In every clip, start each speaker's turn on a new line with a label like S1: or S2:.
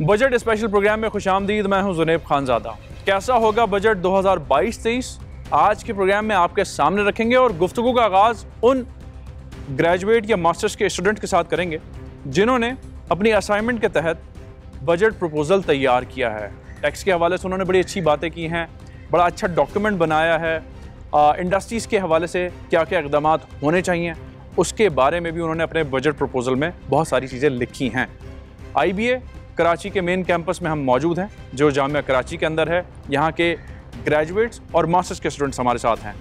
S1: Budget special programme में खुशामदीद। मैं हूं जुनेब खानजादा। कैसा होगा बजट 2022-23 आज के प्रोग्राम में आपके सामने रखेंगे और गुफ्तगू का आगाज़ उन ग्रेजुएट या मास्टर्स के स्टूडेंट के साथ करेंगे जिन्होंने अपनी असाइनमेंट के तहत बजट प्रपोजल तैयार किया है। टैक्स के हवाले से उन्होंने बड़ी अच्छी बातें की हैं, बड़ा अच्छा डॉक्यूमेंट बनाया है। इंडस्ट्रीज़ के हवाले से क्या क्या इक़दाम होने चाहिए उसके बारे में भी उन्होंने अपने बजट प्रपोजल में बहुत सारी चीज़ें लिखी हैं। IBA कराची के मेन कैंपस में हम मौजूद हैं जो जामिया कराची के अंदर है। यहाँ के ग्रेजुएट्स और मास्टर्स के स्टूडेंट्स हमारे साथ हैं।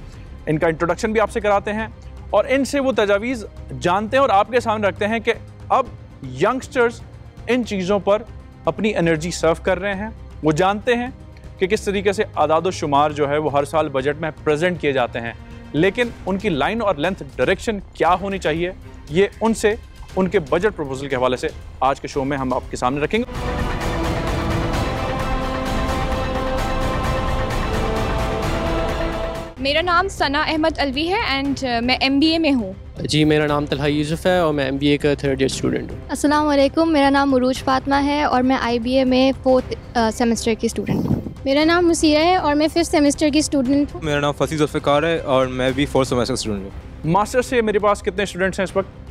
S1: इनका इंट्रोडक्शन भी आपसे कराते हैं और इनसे वो तजावीज़ जानते हैं और आपके सामने रखते हैं कि अब यंगस्टर्स इन चीज़ों पर अपनी एनर्जी सर्व कर रहे हैं। वो जानते हैं कि किस तरीके से आदाद शुमार जो है वो हर साल बजट में प्रेजेंट किए जाते हैं, लेकिन उनकी लाइन और लेंथ डायरेक्शन क्या होनी चाहिए ये उनसे उनके बजट प्रपोजल के हवाले से आज के शो में हम आपके सामने रखेंगे।
S2: मेरा नाम सना अहमद अलवी है एंड मैं MBA में हूँ।
S3: जी, मेरा नाम तलहा यूसुफ है और मैं MBA का 3rd ईयर स्टूडेंट हूँ।
S4: अस्सलाम वालेकुम, मेरा नाम उरूज फातिमा है और मैं IBA में 4th सेमेस्टर की स्टूडेंट हूँ।
S5: मेरा नाम मुसीरा है और मैं 5th सेमेस्टर की स्टूडेंट हूँ।
S6: मेरा नाम फसी ज़ुल्फ़िकार है और मैं भी 4th सेमेस्टर स्टूडेंट हूँ।
S1: मास्टर से मेरे पास कितने स्टूडेंट्स हैं इस वक्त?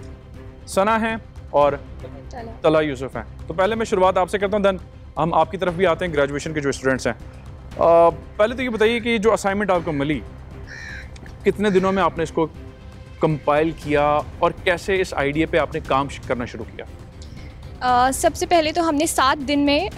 S1: सना हैं और तलहा यूसुफ हैं। तो पहले मैं शुरुआत आपसे करता हूँ, देन हम आपकी तरफ भी आते हैं ग्रेजुएशन के जो स्टूडेंट्स हैं। पहले तो ये बताइए कि जो असाइनमेंट आपको मिली कितने दिनों में आपने इसको कंपाइल किया और कैसे इस आइडिया पे आपने काम करना शुरू किया?
S2: सबसे पहले तो हमने 7 दिन में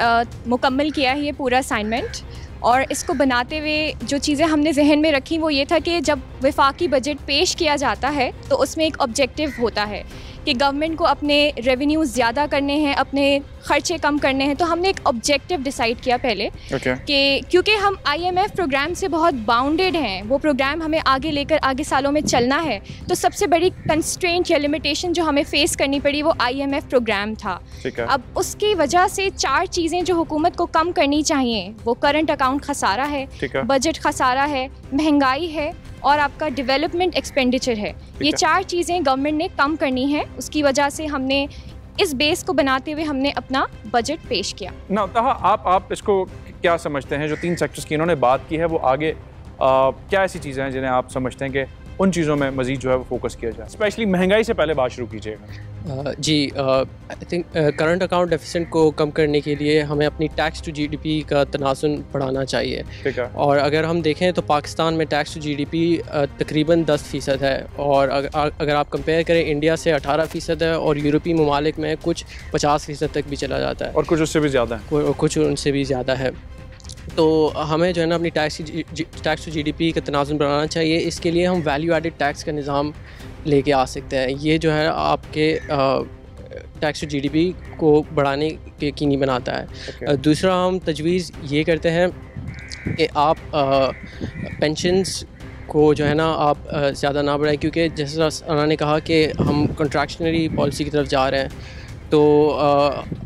S2: मुकम्मल किया है ये पूरा असाइनमेंट। और इसको बनाते हुए जो चीज़ें हमने जहन में रखी वो ये था कि जब वफाकी बजट पेश किया जाता है तो उसमें एक ऑब्जेक्टिव होता है कि गवर्नमेंट को अपने रेवेन्यूज़ ज़्यादा करने हैं, अपने ख़र्चे कम करने हैं। तो हमने एक ऑब्जेक्टिव डिसाइड किया पहले कि क्योंकि हम IMF प्रोग्राम से बहुत बाउंडेड हैं, वो प्रोग्राम हमें आगे लेकर आगे सालों में चलना है, तो सबसे बड़ी कंस्ट्रेंट या लिमिटेशन जो हमें फ़ेस करनी पड़ी वो IMF प्रोग्राम था। अब उसकी वजह से 4 चीज़ें जो हुकूमत को कम करनी चाहिए वो करंट अकाउंट खसारा है, बजट खसारा है, महंगाई है और आपका डेवलपमेंट एक्सपेंडिचर है। ये 4 चीज़ें गवर्नमेंट ने कम करनी है। उसकी वजह से हमने इस बेस को बनाते हुए हमने अपना बजट पेश किया।
S1: ना तहा आप इसको क्या समझते हैं जो 3 सेक्टर्स की इन्होंने बात की है वो आगे क्या ऐसी चीज़ें हैं जिन्हें आप समझते हैं कि उन चीज़ों में मज़ीद जो है वो फोकस किया जाए? स्पेशली महंगाई से पहले बात शुरू कीजिएगा।
S3: जी, I think current account deficit को कम करने के लिए हमें अपनी टैक्स टू GDP का तनाज़ुन बढ़ाना चाहिए।
S1: ठीक है।
S3: और अगर हम देखें तो पाकिस्तान में टैक्स टू GDP तकरीबन 10% है और अगर आप कंपेयर करें इंडिया से 18% है और यूरोपीय ममालिक में कुछ 50% तक भी चला जाता है
S1: और कुछ उससे भी ज़्यादा है,
S3: कुछ उनसे भी ज़्यादा है। तो हमें जो है ना अपनी टैक्स टू GDP का तनाज़ुन बनाना चाहिए। इसके लिए हम वैल्यू एडेड टैक्स का निज़ाम लेके आ सकते हैं। ये जो है आपके टैक्स टू GDP को बढ़ाने के यकीनी बनाता है। दूसरा हम तजवीज़ ये करते हैं कि आप पेंशन्स को जो है ना आप ज़्यादा ना बढ़ाएं, क्योंकि जैसा उन्होंने कहा कि हम कॉन्ट्रैक्शनरी पॉलिसी की तरफ जा रहे हैं तो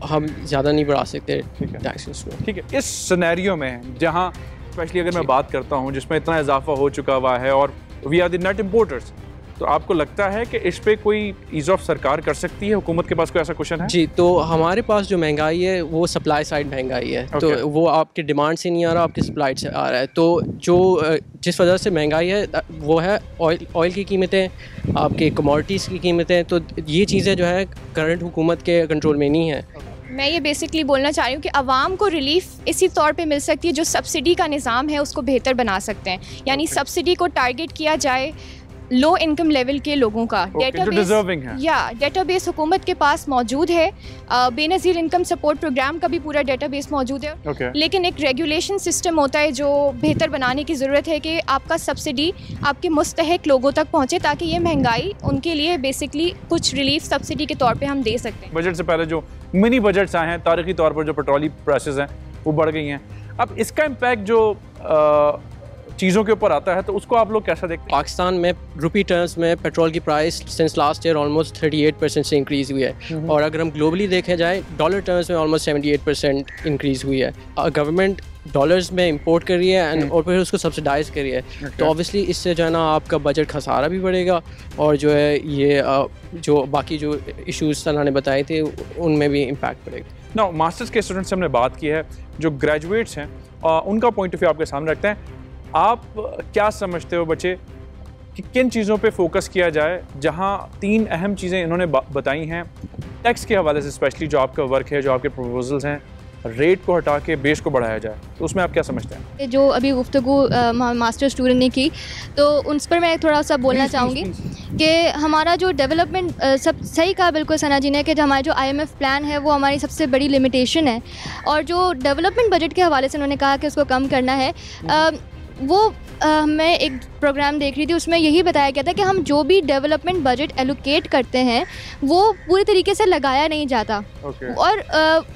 S3: हम ज़्यादा नहीं बढ़ा सकते टैक्सेस को। ठीक है।
S1: इस सिनेरियो में जहाँ स्पेशली अगर मैं बात करता हूँ जिसमें इतना इजाफा हो चुका हुआ है और we are the net importers, तो आपको लगता है कि इस पे कोई ईज़ ऑफ सरकार कर सकती है? हुकूमत के पास कोई ऐसा क्वेश्चन है?
S3: जी, तो हमारे पास जो महंगाई है वो सप्लाई साइड महंगाई है। तो वो आपके डिमांड से नहीं आ रहा, आपके सप्लाई से आ रहा है। तो जो जिस वजह से महंगाई है वो है ऑयल की कीमतें, आपके कमोडिटीज़ की कीमतें। तो ये चीज़ें जो है करंट हुकूमत के कंट्रोल में नहीं है।
S2: मैं ये बेसिकली बोलना चाह रही हूँ कि आवाम को रिलीफ इसी तौर पे मिल सकती है जो सब्सिडी का निज़ाम है उसको बेहतर बना सकते हैं। यानी सब्सिडी को टारगेट किया जाए लो इनकम लेवल के लोगों का। डेटाबेस हुकूमत के पास मौजूद है। बेनज़ीर इनकम सपोर्ट प्रोग्राम का भी पूरा डेटाबेस मौजूद है। लेकिन एक रेगुलेशन सिस्टम होता है जो बेहतर बनाने की ज़रूरत है कि आपका सब्सिडी आपके मुस्तहिक लोगों तक पहुँचे ताकि ये महंगाई उनके लिए बेसिकली कुछ रिलीफ सब्सिडी के तौर पर हम दे सकते हैं।
S1: बजट से पहले जो मिनी बजट्स आए हैं तारीखी तौर पर जो पेट्रोली प्राइसेस हैं वो बढ़ गई हैं। अब इसका इम्पैक्ट जो चीज़ों के ऊपर आता है तो उसको आप लोग कैसा देखते हैं?
S3: पाकिस्तान में रुपी टर्म्स में पेट्रोल की price since last year almost 38% से इंक्रीज़ हुई है। और अगर हम ग्लोबली देखे जाए डॉलर टर्म्स में ऑलमोस्ट 78% इंक्रीज़ हुई है। गवर्नमेंट डॉलर्स में इंपोर्ट कर रही है और फिर उसको सब्सिडाइज़ कर रही है। तो ऑब्वियसली इससे जो है ना आपका बजट खसारा भी बढ़ेगा और जो है ये जो बाकी जो इश्यूज़ सना ने बताए थे उनमें भी इम्पैक्ट पड़ेगा।
S1: ना मास्टर्स के स्टूडेंट से हमने बात की है, जो ग्रेजुएट्स हैं उनका पॉइंट ऑफ व्यू आपके सामने रखते हैं। आप क्या समझते हो बच्चे कि किन चीज़ों पे फोकस किया जाए, जहां 3 अहम चीज़ें इन्होंने बताई हैं टैक्स के हवाले से, स्पेशली जो आपका वर्क है, जो आपके प्रपोजल्स हैं, रेट को हटा के बेस को बढ़ाया जाए, तो उसमें आप क्या समझते हैं?
S4: जो अभी गुफ्तगू मास्टर स्टूडेंट ने की, तो उन पर मैं थोड़ा सा बोलना चाहूँगी कि हमारा जो डेवलपमेंट सब सही कहा बिल्कुल सना जी ने कि जो हमारा जो IMF प्लान है वो हमारी सबसे बड़ी लिमिटेशन है, और जो डेवलपमेंट बजट के हवाले से उन्होंने कहा कि उसको कम करना है, वो मैं एक प्रोग्राम देख रही थी, उसमें यही बताया गया था कि हम जो भी डेवलपमेंट बजट एलोकेट करते हैं वो पूरी तरीके से लगाया नहीं जाता। और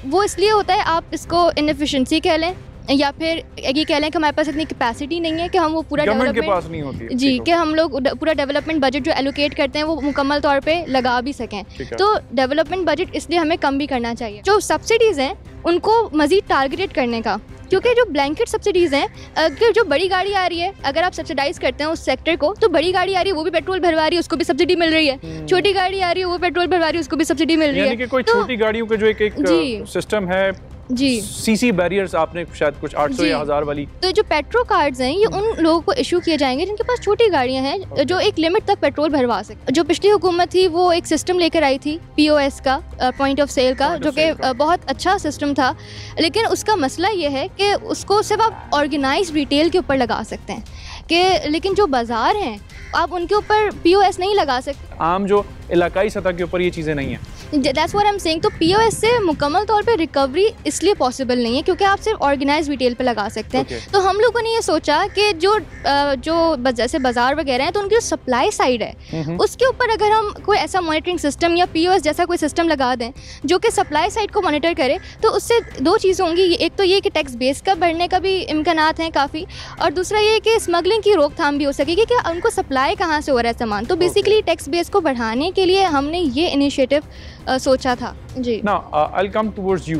S4: वो इसलिए होता है, आप इसको इनएफिशिएंसी कह लें या फिर ये कह लें कि हमारे पास इतनी कैपेसिटी नहीं है कि हम वो पूरा
S1: गवर्नमेंट के पास नहीं होती
S4: जी कि हम लोग पूरा डेवलपमेंट बजट जो एलोकेट करते हैं वो मुकम्मल तौर पे लगा भी सकें। तो डेवलपमेंट बजट इसलिए हमें कम भी करना चाहिए। जो सब्सिडीज़ हैं उनको मज़ीद टारगेटेड करने का, क्योंकि जो ब्लैंकेट सब्सिडीज़ हैं, अगर जो बड़ी गाड़ी आ रही है, अगर आप सब्सिडाइज करते हैं उस सेक्टर को, तो बड़ी गाड़ी आ रही है वो भी पेट्रोल भरवा रही है, उसको भी सब्सिडी मिल रही है। छोटी गाड़ी आ रही है वो पेट्रोल भरवा रही है, उसको भी सब्सिडी मिल रही है।
S1: यानी कि कोई छोटी गाड़ियों का जो एक सिस्टम है
S4: जी,
S1: सीसी बैरियर्स आपने शायद कुछ 800 या 1000 वाली,
S4: तो जो पेट्रोल कार्ड्स हैं ये उन लोगों को इशू किए जाएंगे जिनके पास छोटी गाड़ियां हैं, जो एक लिमिट तक पेट्रोल भरवा सके। जो पिछली हुकूमत थी वो एक सिस्टम लेकर आई थी POS का, पॉइंट ऑफ सेल का, जो कि बहुत अच्छा सिस्टम था, लेकिन उसका मसला ये है कि उसको सिर्फ आप ऑर्गेनाइज रिटेल के ऊपर लगा सकते हैं कि, लेकिन जो बाज़ार हैं आप उनके ऊपर POS नहीं लगा सकते।
S1: आम जो इलाकाई सतह के ऊपर ये चीज़ें नहीं हैं।
S4: That's what I'm saying। तो POS से मुकम्मल तौर पे रिकवरी इसलिए पॉसिबल नहीं है क्योंकि आप सिर्फ ऑर्गेनाइज रिटेल पे लगा सकते हैं। तो हम लोगों ने ये सोचा कि जो जैसे बाजार वगैरह हैं, तो उनकी जो सप्लाई साइड है उसके ऊपर अगर हम कोई ऐसा मॉनिटरिंग सिस्टम या POS जैसा कोई सिस्टम लगा दें जो कि सप्लाई साइड को मॉनिटर करे, तो उससे 2 चीज़ें होंगी। एक तो ये कि टैक्स बेस का बढ़ने का भी इम्कानात हैं काफ़ी, और दूसरा ये कि स्मगलिंग की रोकथाम भी हो सकेगी कि उनको सप्लाई कहाँ से हो रहा है सामान। तो बेसिकली टैक्स बेस को बढ़ाने के लिए हमने ये इनिशिएटिव सोचा था जी।
S1: ना I will come towards you.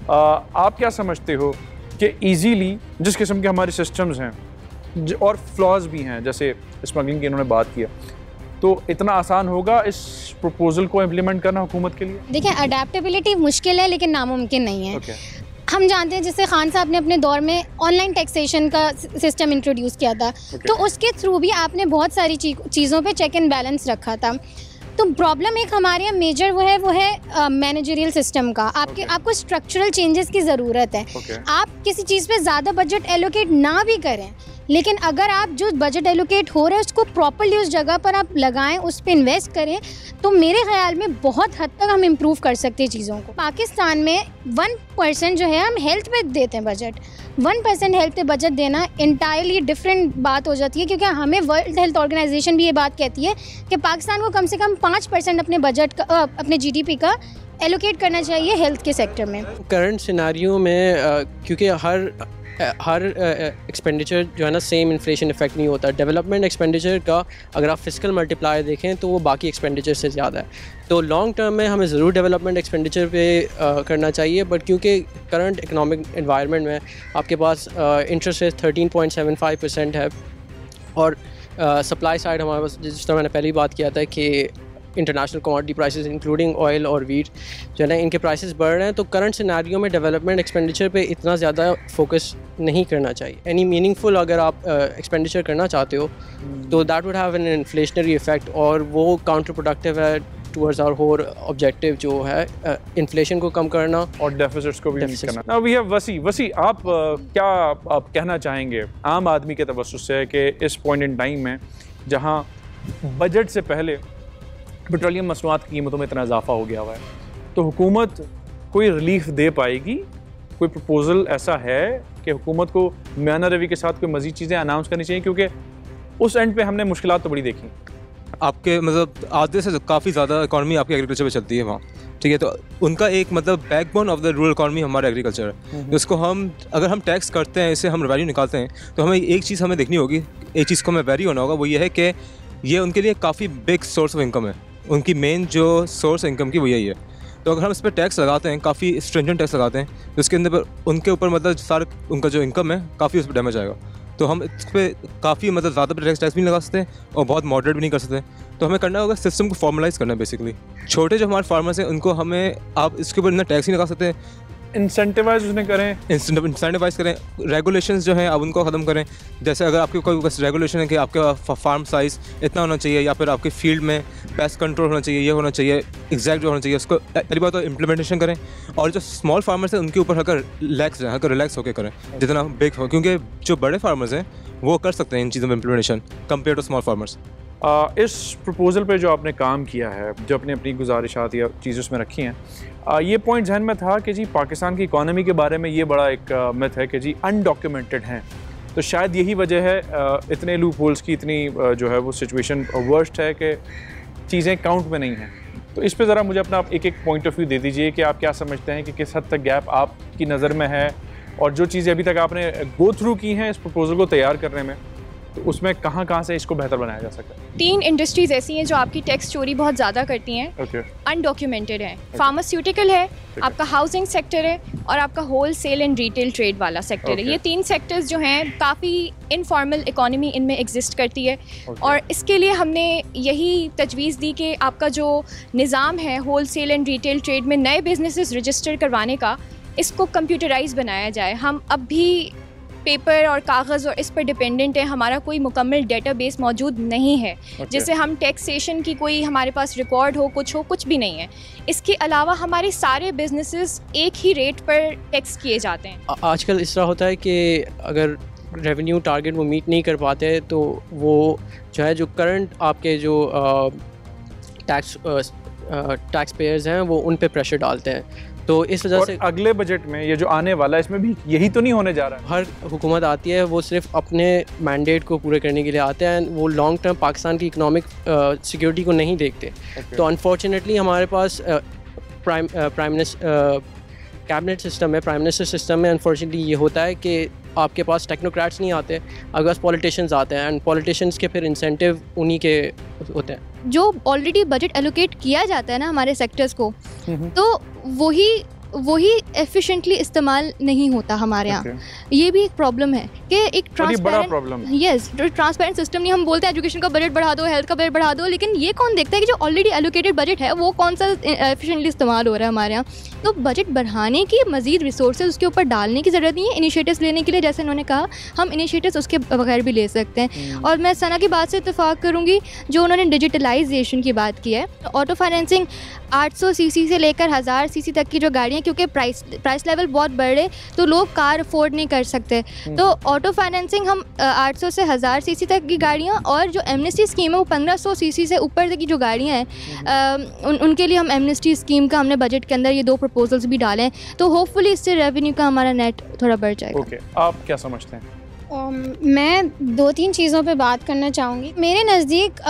S1: आप क्या समझते हो कि इजीली जिस किस्म के हमारे सिस्टम्स हैं और फ्लॉज भी हैं, जैसे स्मगलिंग की इन्होंने बात किया, तो इतना आसान होगा इस प्रपोजल को इम्प्लीमेंट करना हुकूमत के लिए?
S5: देखिए, अडेप्टेबिलिटी मुश्किल है लेकिन नामुमकिन नहीं है। हम जानते हैं जैसे खान साहब ने अपने दौर में ऑनलाइन टैक्सेशन का सिस्टम इंट्रोड्यूस किया था, तो उसके थ्रू भी आपने बहुत सारी चीज़ों पे चेक एंड बैलेंस रखा था। तो प्रॉब्लम एक हमारे यहाँ मेजर वो है मैनेजरियल सिस्टम का। आपको स्ट्रक्चरल चेंजेस की ज़रूरत है। आप किसी चीज़ पे ज़्यादा बजट एलोकेट ना भी करें, लेकिन अगर आप जो बजट एलोकेट हो रहा है उसको प्रॉपर्ली उस जगह पर आप लगाएं, उस पर इन्वेस्ट करें, तो मेरे ख्याल में बहुत हद तक हम इम्प्रूव कर सकते हैं चीज़ों को। पाकिस्तान में 1% जो है हम हेल्थ पे देते हैं बजट, 1% हेल्थ पे बजट देना इंटायरली डिफरेंट बात हो जाती है, क्योंकि हमें वर्ल्ड हेल्थ ऑर्गेनाइजेशन भी ये बात कहती है कि पाकिस्तान को कम से कम 5% अपने बजट का अपने GDP का एलोकेट करना चाहिए हेल्थ के सेक्टर में।
S3: करंट सिनारियो में क्योंकि हर एक्सपेंडिचर जो है ना सेम इन्फ्लेशन इफेक्ट नहीं होता। डेवलपमेंट एक्सपेंडिचर का अगर आप फिजिकल मल्टीप्लायर देखें तो वो बाकी एक्सपेंडिचर से ज़्यादा है। तो लॉन्ग टर्म में हमें ज़रूर डेवलपमेंट एक्सपेंडिचर पे करना चाहिए, बट क्योंकि करंट इकोनॉमिक एनवायरनमेंट में आपके पास इंटरेस्ट रेट 13.75% है, और सप्लाई साइड हमारे पास, जिस तरह मैंने पहले बात किया था कि international commodity prices including oil और वीट जो है ना, इनके प्राइसेस बढ़ रहे हैं। तो करंट सिनेरियो में डेवलपमेंट एक्सपेंडिचर पे इतना ज़्यादा फोकस नहीं करना चाहिए। एनी मीनिंगफुल अगर आप एक्सपेंडिचर करना चाहते हो तो that would have an inflationary effect, और वो काउंटर प्रोडक्टिव है टूवर्ड्स आवर होल ऑब्जेक्टिव जो है इन्फ्लेशन को कम करना और
S1: डेफिसिट्स को भी मीट करना। वी हैव वसी आप क्या आप कहना चाहेंगे आम आदमी के तवज्जुह से कि इस पॉइंट इन टाइम में जहाँ बजट से पहले पेट्रोलियम मसनूआत की कीमतों में इतना इजाफा हो गया हुआ है, तो हुकूमत कोई रिलीफ दे पाएगी? कोई प्रपोजल ऐसा है कि हुकूमत को मियाना रवि के साथ कोई मज़ीद चीज़ें अनाउंस करनी चाहिए? क्योंकि उस एंड पे हमने मुश्किलात तो बड़ी देखी।
S6: आपके मतलब आधे से काफ़ी ज़्यादा इकॉनमी आपकी एग्रीकल्चर पे चलती है वहाँ, ठीक है, तो उनका एक मतलब backbone of the rural economy हमारा एग्रीकल्चर है। उसको हम अगर हम टैक्स करते हैं, इससे हम रेवेन्यू निकालते हैं, तो हमें एक चीज़ हमें देखनी होगी, एक चीज़ को हमें वेरी होना होगा, वो ये है कि ये उनके लिए काफ़ी बिग सोर्स ऑफ इनकम है। उनकी मेन जो सोर्स इनकम की वो यही है। तो अगर हम इस पर टैक्स लगाते हैं, काफ़ी स्ट्रिंजेंट टैक्स लगाते हैं, तो उसके अंदर उनके ऊपर मतलब सारा उनका जो इनकम है काफ़ी उस पर डैमेज आएगा। तो हम इस पर काफ़ी मतलब ज़्यादा टैक्स भी नहीं लगा सकते और बहुत मॉडरेट भी नहीं कर सकते। तो हमें करना होगा सिस्टम को फॉर्मलाइज करना है बेसिकली। छोटे जो हमारे फार्मर्स हैं उनको हमें आप इसके ऊपर इतना टैक्स नहीं लगा सकते,
S1: इंसेंटिवाइज उसने करें,
S6: इंसेंटिवाइज करें, रेगुलेशंस जो हैं आप उनको ख़त्म करें। जैसे अगर आपके कोई बस रेगुलेशन है कि आपके फार्म साइज़ इतना होना चाहिए या फिर आपके फील्ड में पेस्ट कंट्रोल होना चाहिए, ये होना चाहिए, एग्जैक्ट जो होना चाहिए, उसको पहली बात तो इम्प्लीमेंटेशन करें। और जो स्मॉल फार्मर्स हैं उनके ऊपर अगर रिलैक्स होकर करें जितना बिग हो, क्योंकि जो बड़े फार्मर्स हैं वो कर सकते हैं इन चीज़ों में implementation compare to small farmers.
S1: इस प्रपोज़ल पे जो आपने काम किया है, जो अपनी अपनी गुजारिशात या चीज़ें उसमें रखी हैं, ये पॉइंट जहन में था कि जी पाकिस्तान की इकॉनमी के बारे में ये बड़ा एक मिथ है कि जी अनडॉक्यूमेंटेड हैं, तो शायद यही वजह है इतने लूप होल्स की, इतनी जो है वो सिचुएशन वर्स्ट है कि चीज़ें काउंट में नहीं हैं। तो इस पे ज़रा मुझे अपना एक एक पॉइंट ऑफ व्यू दे दीजिए कि आप क्या समझते हैं कि किस हद तक गैप आपकी नज़र में है, और जो चीज़ें अभी तक आपने गो थ्रू की हैं इस प्रपोज़ल को तैयार करने में, तो उसमें कहाँ से इसको बेहतर बनाया जा सकता है?
S2: 3 इंडस्ट्रीज़ ऐसी हैं जो आपकी टैक्स चोरी बहुत ज़्यादा करती हैं, अनडॉक्यूमेंटेड है। फार्मास्यूटिकल है, आपका हाउसिंग सेक्टर है, और आपका wholesale and retail trade वाला सेक्टर है। ये 3 सेक्टर्स जो हैं काफ़ी इनफॉर्मल इकॉनमी इनमें एग्जिस्ट करती है। और इसके लिए हमने यही तजवीज़ दी कि आपका जो निज़ाम है wholesale and retail trade में नए बिजनेसेस रजिस्टर करवाने का, इसको कंप्यूटराइज बनाया जाए। हम अब भी पेपर और कागज़ और इस पर डिपेंडेंट है, हमारा कोई मुकम्मल डेटाबेस मौजूद नहीं है जिससे हम टैक्सेशन की कोई हमारे पास रिकॉर्ड हो, कुछ भी नहीं है। इसके अलावा हमारे सारे बिजनेसेस एक ही रेट पर टैक्स किए जाते हैं।
S3: आजकल इस तरह होता है कि अगर रेवेन्यू टारगेट वो मीट नहीं कर पाते तो वो जो है जो करंट आपके जो टैक्स पेयर्स हैं वो उन पे प्रेशर डालते हैं। तो इस वजह से
S1: अगले बजट में ये जो आने वाला है इसमें भी यही तो नहीं होने जा रहा है।
S3: हर हुकूमत आती है वो सिर्फ अपने मैंडेट को पूरे करने के लिए आते हैं, वो लॉन्ग टर्म पाकिस्तान की इकोनॉमिक सिक्योरिटी को नहीं देखते। तो अनफॉर्चुनेटली हमारे पास कैबिनेट सिस्टम है, प्राइम मिनिस्टर सिस्टम में अनफॉर्चुनेटली ये होता है कि आपके पास टेक्नोक्रेट्स नहीं आते, आपके पास पॉलिटिशियंस आते हैं, एंड पॉलिटिशियंस के फिर इंसेंटिव उन्हीं के होते हैं।
S4: जो ऑलरेडी बजट एलोकेट किया जाता है ना हमारे सेक्टर्स को, तो वही एफिशिएंटली इस्तेमाल नहीं होता हमारे यहाँ। ये भी एक प्रॉब्लम है कि एक ट्रांसपेरेंट सिस्टम नहीं। हम बोलते हैं एजुकेशन का बजट बढ़ा दो, हेल्थ का बजट बढ़ा दो, लेकिन ये कौन देखता है कि जो ऑलरेडी एलोकेटेड बजट है वो कौन सा एफिशिएंटली इस्तेमाल हो रहा है हमारे यहाँ। तो बजट बढ़ाने की मज़ीद रिसोर्सेज उसके ऊपर डालने की ज़रूरत नहीं है। इनिशिएटिव्स लेने के लिए, जैसे उन्होंने कहा, हम इनिशिएटिव्स उसके बगैर भी ले सकते हैं। और मैं सना की बात से इत्तेफाक करूँगी जो उन्होंने डिजिटलाइजेशन की बात की है। ऑटो फाइनेंसिंग 800 सीसी से लेकर 1000 सीसी तक की जो गाड़ियाँ, क्योंकि प्राइस लेवल बहुत बड़े तो लोग कार अफोर्ड नहीं कर सकते, तो ऑटो फाइनेंसिंग हम 800 से 1000 सीसी तक की गाड़ियाँ, और जो एमनेस्टी स्कीम है वो 1500 सीसी से ऊपर तक की जो गाड़ियाँ हैं उनके लिए हम एमनेस्टी स्कीम का हमने बजट के अंदर ये 2 प्रपोजल्स भी डाले हैं। तो होपफुली इससे रेवेन्यू का हमारा नेट थोड़ा बढ़ जाएगा।
S1: आप क्या समझते हैं?
S5: मैं 2-3 चीज़ों पे बात करना चाहूँगी। मेरे नज़दीक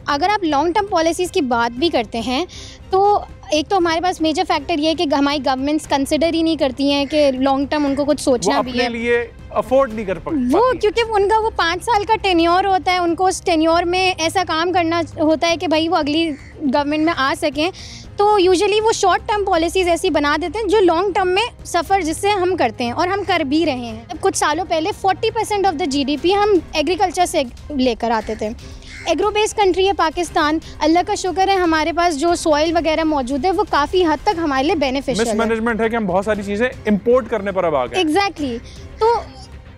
S5: अगर आप लॉन्ग टर्म पॉलिसीज़ की बात भी करते हैं तो एक तो हमारे पास मेजर फैक्टर ये है कि हमारी गवर्नमेंट्स कंसिडर ही नहीं करती हैं कि लॉन्ग टर्म उनको कुछ सोचना भी है,
S1: अपने लिए अफोर्ड नहीं कर पाती
S5: वो, क्योंकि उनका वो 5 साल का टेन्योर होता है, उनको उस टेन्योर में ऐसा काम करना होता है कि भाई वो अगली गवर्नमेंट में आ सकें। तो यूजुअली वो शॉर्ट टर्म पॉलिसीज़ ऐसी बना देते हैं जो लॉन्ग टर्म में सफ़र जिससे हम करते हैं, और हम कर भी रहे हैं। कुछ सालों पहले 40% ऑफ द GDP हम एग्रीकल्चर से लेकर आते थे। एग्रो बेस्ड कंट्री है पाकिस्तान, अल्लाह का शुक्र है हमारे पास जो सॉइल वगैरह मौजूद है वो काफ़ी हद तक हमारे लिए बेनिफिशियल है।
S1: मिसमैनेजमेंट है कि हम बहुत सारी चीज़ें इंपोर्ट करने पर अब आ गए।
S5: एग्जैक्टली। तो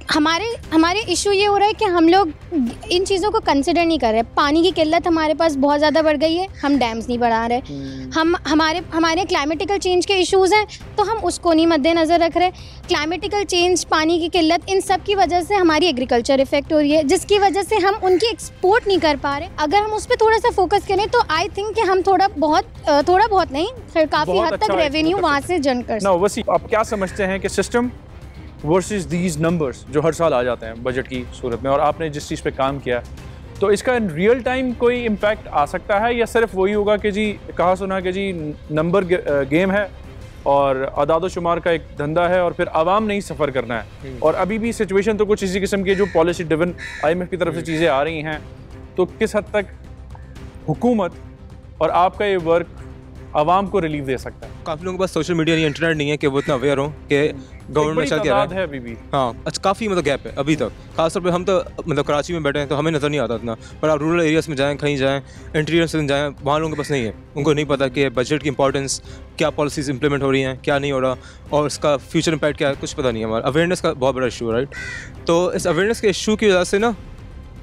S5: हमारे इशू ये हो रहा है कि हम लोग इन चीज़ों को कंसिडर नहीं कर रहे। पानी की किल्लत हमारे पास बहुत ज़्यादा बढ़ गई है, हम डैम्स नहीं बढ़ा रहे। हमारे क्लाइमेटिकल चेंज के इश्यूज़ हैं तो हम उसको नहीं मद्देनज़र रख रहे। क्लाइमेटिकल चेंज, पानी की किल्लत, इन सब की वजह से हमारी एग्रीकल्चर इफेक्ट हो रही है, जिसकी वजह से हम उनकी एक्सपोर्ट नहीं कर पा रहे। अगर हम उस पर थोड़ा सा फोकस करें तो आई थिंक कि हम थोड़ा बहुत नहीं, काफ़ी हद तक रेवेन्यू वहाँ से जनरेट कर सकते हैं।
S1: वसी, आप क्या समझते हैं कि सिस्टम वर्सेस दीज नंबर्स जो हर साल आ जाते हैं बजट की सूरत में, और आपने जिस चीज़ पे काम किया, तो इसका इन रियल टाइम कोई इम्पैक्ट आ सकता है, या सिर्फ वही होगा कि जी कहा सुना कि जी नंबर गेम है और अदाद शुमार का एक धंधा है और फिर आवाम नहीं सफ़र करना है? और अभी भी सिचुएशन तो कुछ इसी किस्म की जो पॉलिसी ड्रिवन IMF की तरफ से चीज़ें आ रही हैं, तो किस हद तक हुकूमत और आपका ये वर्क आवाम को रिलीफ दे सकता है?
S6: काफ़ी लोगों के पास सोशल मीडिया नहीं, इंटरनेट नहीं है कि वो इतना अवेयर हो कि गवर्नमेंट चल क्या रहा है
S1: अभी भी।
S6: हाँ, अच्छा, काफ़ी मतलब गैप है अभी तक। खासतौर पे हम तो मतलब कराची में बैठे हैं तो हमें नज़र नहीं आता इतना, पर आप रूरल एरियाज़ में जाएँ, कहीं जाएँ, इंटीरियर्स में जाएँ, वहाँ लोगों के पास नहीं है। उनको नहीं पता कि बजट की इंपॉर्टेंस, क्या पॉलिसीज़ इंप्लीमेंट हो रही हैं, क्या नहीं हो रहा, और इसका फ्यूचर इम्पैक्ट क्या है, कुछ पता नहीं है। हमारा अवेयरनेस का बहुत बड़ा इशू है, राइट। तो इस अवेयरनेस के इशू की वजह से ना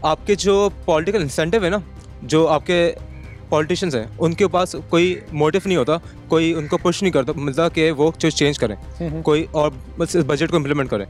S6: आपके जो पॉलिटिकल इंसेंटिव है ना, जो आपके पॉलिटिशियंस हैं उनके पास कोई मोटिव नहीं होता, कोई उनको पुश नहीं करता मतलब कि वो चीज़ चेंज करें कोई और बस बजट को इम्प्लीमेंट करें।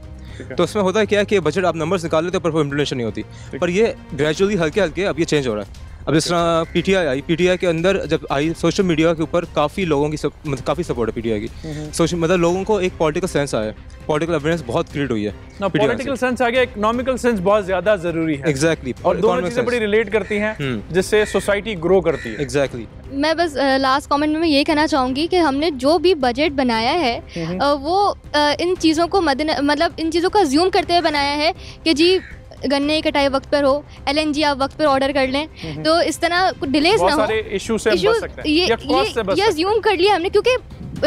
S6: तो उसमें होता है क्या है कि बजट आप नंबर्स निकाल लेते हो पर वो इम्प्लीमेंटेशन नहीं होती, पर ये ग्रेजुअली हल्के हल्के अब ये चेंज हो रहा है। अब जिस तरह पीटीआई आई, पीटीआई के अंदर जब आई, सोशल मीडिया के ऊपर काफ़ी लोगों की मतलब काफ़ी सपोर्ट है पीटीआई की। सोशल मतलब लोगों को एक पॉलिटिकल सेंस आया, पॉलिटिकल अवेयरनेस बहुत क्रिएट हुई है।
S1: पॉलिटिकल सेंस आ गया, इकोनॉमिकल सेंस बहुत ज़्यादा ज़रूरी है।
S6: एग्जैक्टली,
S1: और दोनों चीज़ें बड़ी रिलेट करती हैं जिससे सोसाइटी ग्रो करती है।
S6: एग्जैक्टली।
S4: मैं बस लास्ट कमेंट में मैं ये कहना चाहूँगी कि हमने जो भी बजट बनाया है वो इन चीज़ों को मतलब इन चीज़ों को अज्यूम करते हुए बनाया है कि जी गन्ने की कटाई वक्त पर हो, LNG आप वक्त पर ऑर्डर कर लें, तो इस तरह कुछ डिलेज ना हो।
S1: सारे इशू से बच सकते हैं,
S4: ये अज्यूम कर लिया हमने, क्योंकि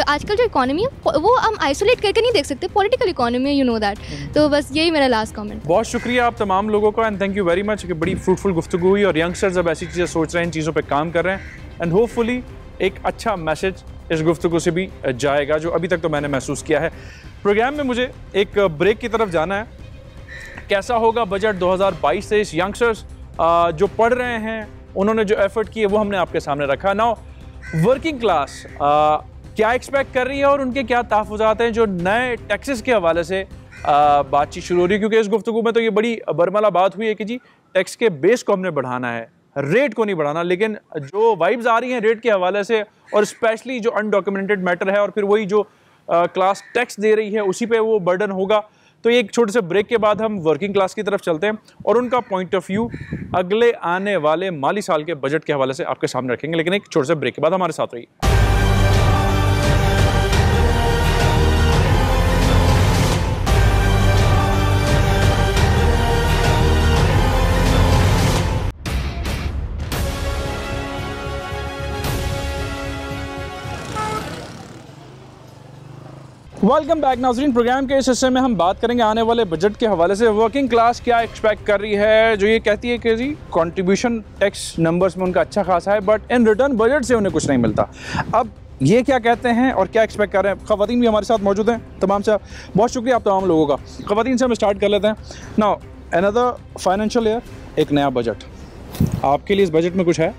S4: आजकल जो इकोनॉमी है वो हम आइसोलेट करके नहीं देख सकते, पॉलिटिकल इकोनॉमी है, यू नो दैट। तो बस यही मेरा लास्ट कमेंट।
S1: बहुत शुक्रिया आप तमाम लोगों का, and thank you very much कि बड़ी फ्रूटफुल गुफ्तगू हुई और यंगस्टर्स अब ऐसी चीज़ें सोच रहे हैं, इन चीज़ों पर काम कर रहे हैं, एंड होपफुली एक अच्छा मैसेज इस गुफ्तगू से भी जाएगा जो अभी तक तो मैंने महसूस किया है। प्रोग्राम में मुझे एक ब्रेक की तरफ जाना है। कैसा होगा बजट 2022 से इस यंगस्टर्स जो पढ़ रहे हैं, उन्होंने जो एफर्ट किए वो हमने आपके सामने रखा। नाउ वर्किंग क्लास क्या एक्सपेक्ट कर रही है और उनके क्या तहफ़्फ़ुज़ात हैं जो नए टैक्सेस के हवाले से बातचीत शुरू हो रही है, क्योंकि इस गुफ्तगू में तो ये बड़ी बरमला बात हुई है कि जी टैक्स के बेस को हमने बढ़ाना है, रेट को नहीं बढ़ाना, लेकिन जो वाइब्स आ रही हैं रेट के हवाले से और स्पेशली जो अनडॉक्यूमेंटेड मैटर है और फिर वही जो क्लास टैक्स दे रही है उसी पे वो बर्डन होगा। तो एक छोटे से ब्रेक के बाद हम वर्किंग क्लास की तरफ चलते हैं और उनका पॉइंट ऑफ व्यू अगले आने वाले माली साल के बजट के हवाले से आपके सामने रखेंगे, लेकिन एक छोटे से ब्रेक के बाद हमारे साथ रहिए। वेलकम बैक नाज़रीन। प्रोग्राम के इस हिस्से में हम बात करेंगे आने वाले बजट के हवाले से वर्किंग क्लास क्या एक्सपेक्ट कर रही है, जो ये कहती है कि जी कंट्रीब्यूशन टैक्स नंबर्स में उनका अच्छा खासा है बट इन रिटर्न बजट से उन्हें कुछ नहीं मिलता। अब ये क्या कहते हैं और क्या एक्सपेक्ट कर रहे हैं। ख़वातीन भी हमारे साथ मौजूद हैं तमाम से, बहुत शुक्रिया आप तमाम लोगों का। ख़वातीन से हम स्टार्ट कर लेते हैं। नाउ अनदर फाइनेंशियल ईयर, एक नया बजट, आपके लिए इस बजट में कुछ है?